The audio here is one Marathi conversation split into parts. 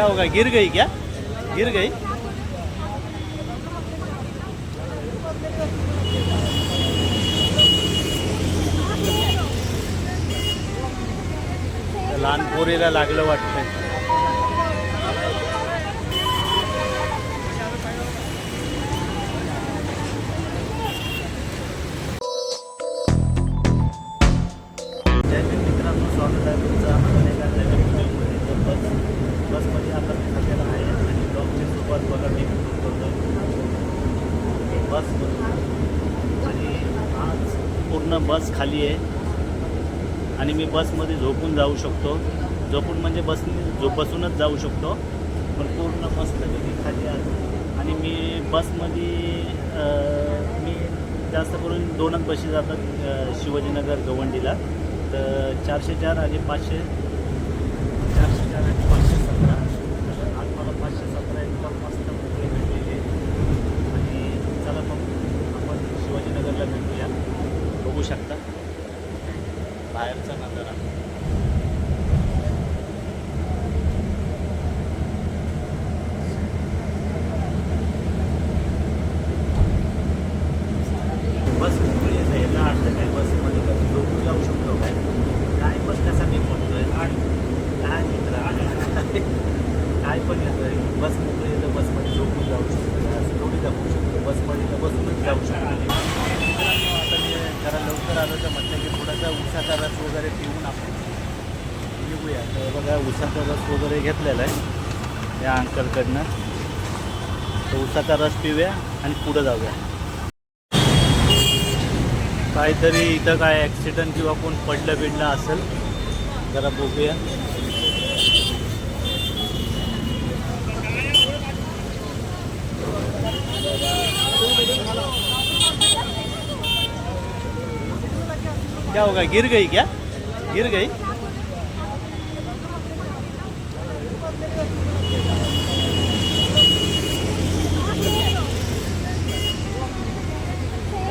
क्या होगा, गिर गई क्या, गिर गई? लहान पोरीला लागलं वाटतंय. मित्रांनो, स्वागत आहे तुमचं आपण एका नवीन व्हिडिओमध्ये. तर बसमध्ये आपण सध्याला आहे आणि ब्लॉगची सुरुवात बघा मी करतो बसमध्ये. आणि आज पूर्ण बस खाली आहे आणि मी बसमध्ये झोपून जाऊ शकतो. झोपून म्हणजे बसूनच जाऊ शकतो, पण पूर्ण मस्तपैकी खाली आहे. आणि मी बसमध्ये मी जास्त करून 2च बशी जातात शिवाजीनगर गवंडीला. तर 404 आणि 500, 404 आणि 517. आज मला 517 एकदम मस्त मोकळे भेटलेले. आणि चला मग आपण शिवाजीनगरला भेटूया. बघू शकता बाहेरचा नजारा. बस मोकळी आहे, याला अर्थ काय बसमध्ये कधी झोपून जाऊ शकतो काय? काय बस कशासाठी बोलतोय काय मित्र काय पण येतोय. बस मोकळी येतं, बसमध्ये झोपून जाऊ शकतो, असं थोडी जाऊ शकतो. बसमध्ये तर बसूनच जाऊ शकतो. आता मी जरा लवकर आलो तर म्हटलं की थोडासा उसाचा रस वगैरे पिऊन आपण निघूया. तर बघा उसाचा रस वगैरे घेतलेला आहे या अंकलकडनं. तर उसाचा रस पिऊया आणि पुढं जाऊया. काहीतरी इथं काय ॲक्सिडेंट किंवा कोण पडलं असेल, जरा बघूया. क्या होगा, गिर गई क्या, गिर गई?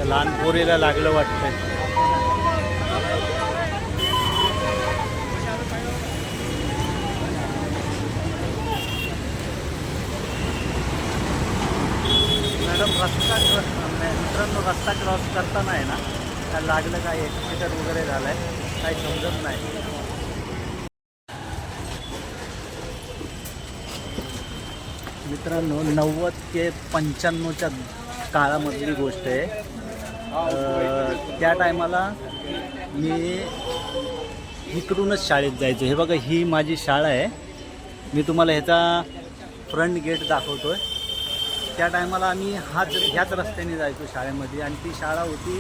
लहान पोरीला लागलं वाटतंय. मॅडम मित्रांनो, रस्ता क्रॉस करताना आहे ना, काय लागलं, काय ॲक्सिडेंट वगैरे झालं आहे, काही समजत नाही. मित्रांनो, 90 ते 95च्या काळामधली गोष्ट आहे. त्या टायमाला मी इकडूनच शाळेत जायचो. हे बघा, ही माझी शाळा आहे. मी तुम्हाला ह्याचा फ्रंट गेट दाखवतो आहे. त्या टायमाला आम्ही ह्याच रस्त्याने जायचो शाळेमध्ये. आणि ती शाळा होती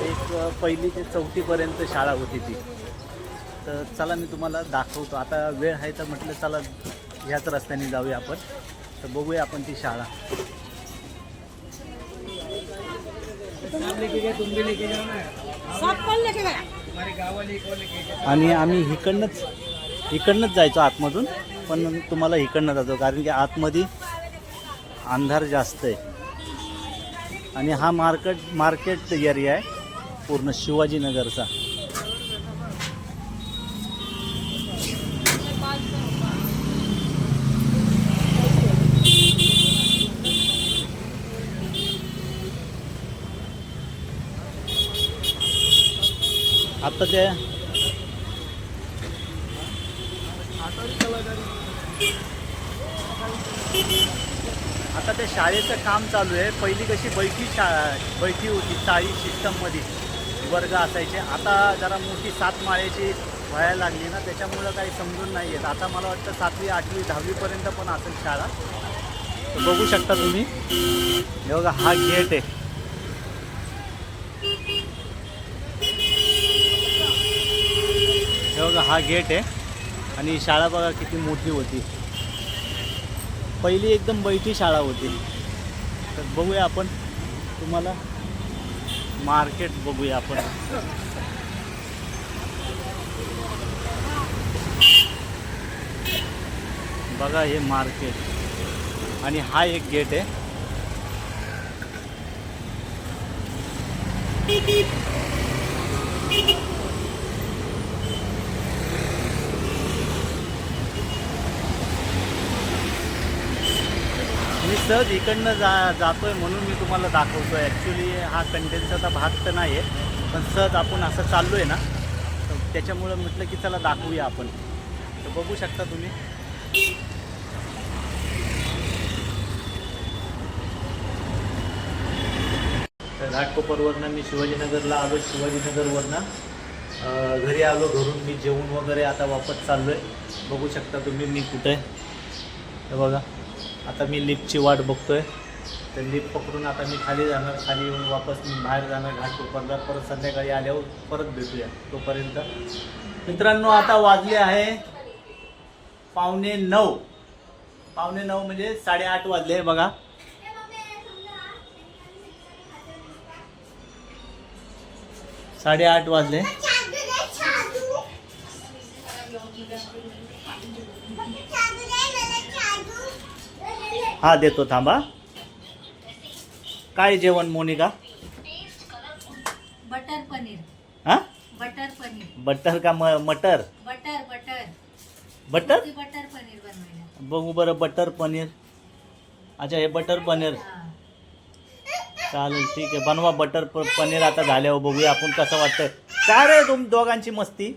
एक 1ली ते 4थीपर्यंत शाळा होती ती. तर चला मी तुम्हाला दाखवतो. आता वेळ आहे तर म्हटलं चला ह्याच रस्त्याने जाऊया आपण. तर बघूया आपण ती शाळा. आणि आम्ही इकडनंच जायचो आतमधून, पण तुम्हाला इकडनं जातो कारण की आतमध्ये अंधार जास्त आहे. आणि हा मार्केट एरिया आहे पूर्ण शिवाजीनगरचा. आता त्या शाळेचं काम चालू आहे. पहिली कशी बैठी होती, चाळी सिस्टममध्ये वर्ग असायचे. आता जरा मोठी 7 माळ्याची व्हायला लागली ना, त्याच्यामुळं काही समजून नाही येत. आता मला वाटतं 7वी, 8वी, 10वीपर्यंत पण असेल शाळा. तर बघू शकता तुम्ही. हे बघा, हा गेट आहे. हे बघा, हा गेट आहे. आणि शाळा बघा किती मोठी होती. पहिली एकदम बैठी शाळा होती. तर बघूया आपण, तुम्हाला मार्केट बघूया आपण. बघा हे मार्केट आणि हा एक गेट आहे. सहज इकडनं जातोय म्हणून मी तुम्हाला दाखवतोय. ॲक्च्युली हा कंटेंटचा भाग तर नाही आहे, पण सहज आपण असं चाललो आहे ना, तर त्याच्यामुळं म्हटलं की चला दाखवूया आपण. तर बघू शकता तुम्ही. तर घाटकोपरवरनं मी शिवाजीनगरला आलो. शिवाजीनगरवरनं घरी आलो. घरून मी जेवून वगैरे आता वापस चाललो आहे. बघू शकता तुम्ही मी कुठे आहे. हे बघा, आता मी लिफ्टची वाट बघतोय. तर लिफ्ट पकडून आता मी खाली जाणार. खाली येऊन वापस मी बाहेर जाणार घाटकोपरला. परत संध्याकाळी आल्यावर परत भेटूया. तोपर्यंत मित्रांनो आता वाजले आहे 8:45. 8:45 म्हणजे 8:30 वाजले बघा. साडेआठ वाजले. हा देतो, थांबा. काय जेवण मोनिका? बटर पनीर. हा, बटर पनीर. बटर का मटर? Butter butter butter butter paneer बनवायला. बघू बरं. बटर पनीर. अच्छा, हे बटर पनीर. चालेल, ठीक आहे, बनवा बटर पनीर. आता झाल्यावर बघूया आपण कसं वाटतंय. काय रे तुम दोघांची मस्ती?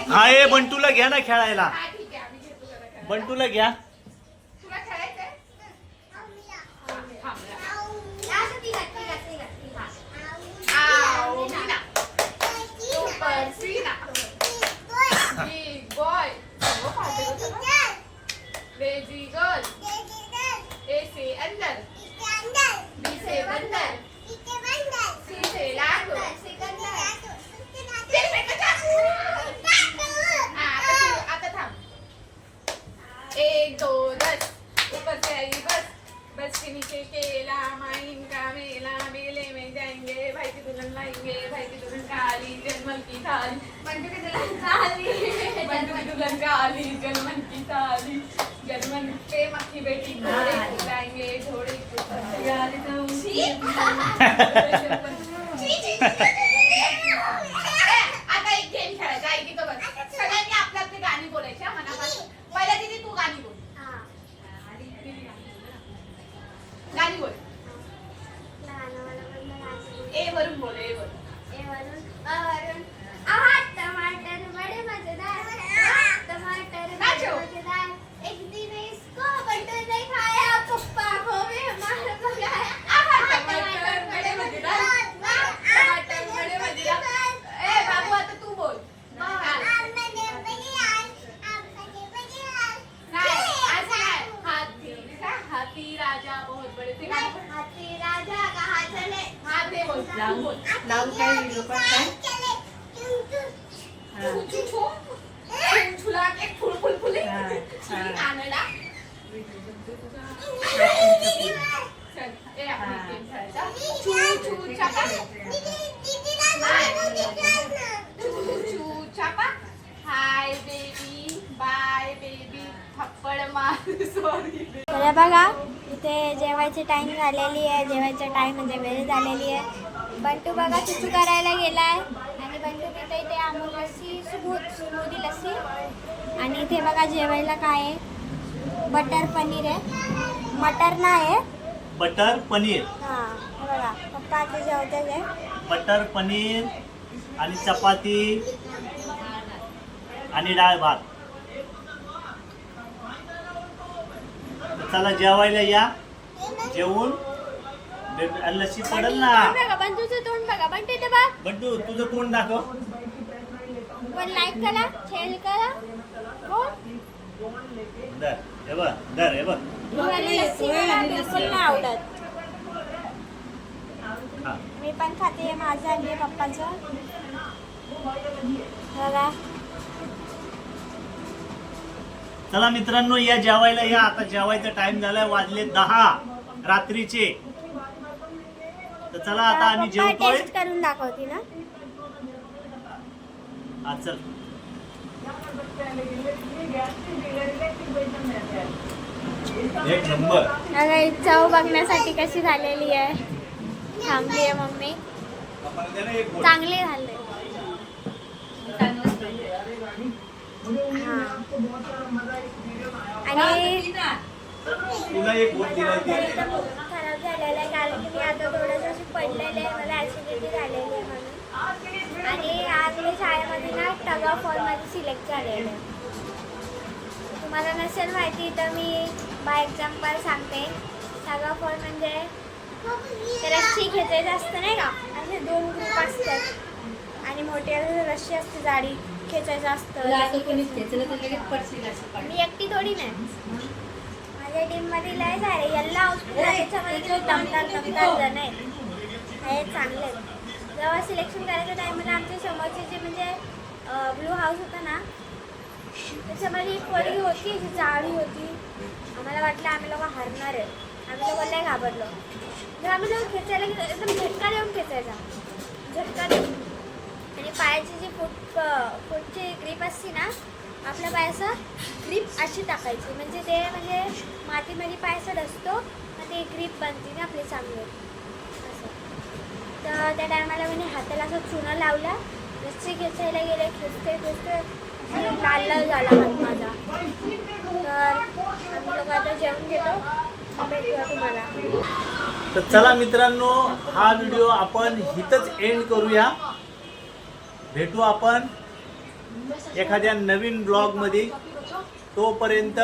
हा, ये बंटूला घ्या ना खेळायला. बंटूला घ्या. बस के नीचे केला माइन का मेला, मेले में जाएंगे, भाई की दुल्हन लाएंगे, भाई की दुल्हन का आली, जन्मल की थाली, बंटू की दुल्हन का आली, बंटू की दुल्हन का आली, जन्मल की थाली, जन्मल पे मक्खी बेटी घोड़े लाएंगे, घोड़े आता एक गेम खेळायचा आहे की तो बस. सगळ्यांनी आपल्या आपली गाणी बोलायची मनापासून. पहिला दीदी तू गाणी बोल. गाणी बोल. ए वरून बोल. ए वरून टमाटर बड़े मजेदार, टमाटर बड़े मजेदार, एक दिन इसको बंटू ने खाया, पप्पा को भी हमारा पकाया. टमाटर बड़े मजेदार, टमाटर बड़े मजेदार. ए बाबू आता तू बोल. हाथी राजा बहुत बड़े थे. हाथी राजा कहाँ चले? हाँ ते बोल. लावून काय चले छुला के फुल फुले आनला. चल ए आपण गेम खेळायचा. छू छापा. छू छापा. हाय बेबी, बाय बेबी, थप्पड मार. सॉरी. तर बघा इथे जेवायची टाईम झालेली आहे. जेवायचा टाईम म्हणजे वेळ झालेली आहे. बंटू बघा चुचू करायला गेलाय आणि बंटू पिता इथे अमूल लस्सी, स्मूदी लस्सी. आणि इथे बघा जेवायला काय आहे, बटर पनीर आहे, मटर नाही आहे, बटर पनीर. हां हे बघा पप्पा आता जेवतात आहे. बटर पनीर आणि चपाती आणि डाळ भात. चला जेवायला या. जेवून लस्सी पडेल ना. बघा बंटूचं तोंड बघा. बंटू इथे बघ. बंटू तुझं तोंड दाखव. पण लाईक करा, शेअर करा. बोल. दर हे बघ, दर हे बघ. लस्सी मला बिलकुल नाही आवडत. हा, मी पण खाते. माझं आणि पप्पाचं बघा. चला मित्रांनो या जेवायला या. आता जेवायचा टाइम झालाय. वाजले 10 रात्रीचे. तर चला आता आम्ही पप्पा जेवतोय. टेस्ट करून दाखवते ना. हा चल. एक नंबर. बघा चव बघण्यासाठी कशी झालेली आहे. थांबली आहे मम्मी. चांगली झाले. आणि तुला एक बोट दिलाय ते. एकदम खराब झालेलं आहे कारण की मी आता थोडंसं अशी पडलेले आहे, मला ॲसिडिटी झालेली आहे म्हणून. आणि आज मी शाळेमध्ये ना टग ऑफ वॉरमध्ये सिलेक्ट झालेलं आहे. तुम्हाला नसेल माहिती तर मी बाय एक्झाम्पल सांगते. टग ऑफ वॉर म्हणजे ते रस्सी खेचायचं असतं नाही का, असे 2 ग्रुप असतात आणि मोठी रस्सी असते जाडी, खेचायचं असं कोणी असतं. खेचलं तर लगेच पडशील असं पाणी. मी एकटी थोडी नाही, माझ्या टीममध्ये लय झाले यल्ला हॉस्पिटल, त्याच्यामध्ये दमदार जण आहेत, हे चांगले आहेत. जेव्हा सिलेक्शन करायच्या टायमाला आमच्या समोरचे जे म्हणजे ब्लू हाऊस होता ना, त्याच्यामध्ये एक पोरगी होती जी जाडी होती. आम्हाला वाटलं आम्ही लोक हारणार आहे, आम्ही लोक लय घाबरलो. जर आम्ही लोक खेचायला गेलो एकदम झटका देऊन खेचायचा, झटका देऊन. आणि पायाची जी फूटची ग्रीप असते ना, आपल्या पायाचा ग्रीप अशी टाकायची, म्हणजे ते म्हणजे मातीमध्ये पायाचा डसतो, मग ते ग्रीप बनते ना आपली चांगली असं. तर त्या टायमाला मी हाताला असं चुना लावला, रस्सी खेचायला गेले, खेचते लाल लाल झाला हात माझा. तर आम्ही लोक आता जेवण घेतो, भेटूया तुम्हाला. तर चला मित्रांनो, हा व्हिडिओ आपण इथंच एंड करूया. भेटू आपण एखाद्या नवीन ब्लॉग मध्ये. तोपर्यंत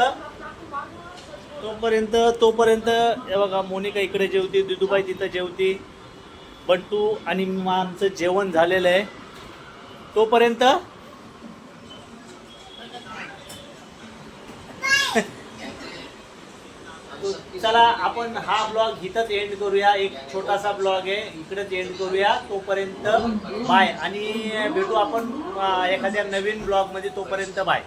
हे बघा, मोनिका इकडे जेवते, दुदुबाई तिथं जेवते, बंटू आणि आमचं जेवण झालेलं आहे. तोपर्यंत चला आपण हा ब्लॉग इथंच एंड करूया. एक छोटासा ब्लॉग आहे, इकडेच एंड करूया. तोपर्यंत बाय, आणि भेटू आपण एखाद्या नवीन ब्लॉग मध्ये. तोपर्यंत बाय.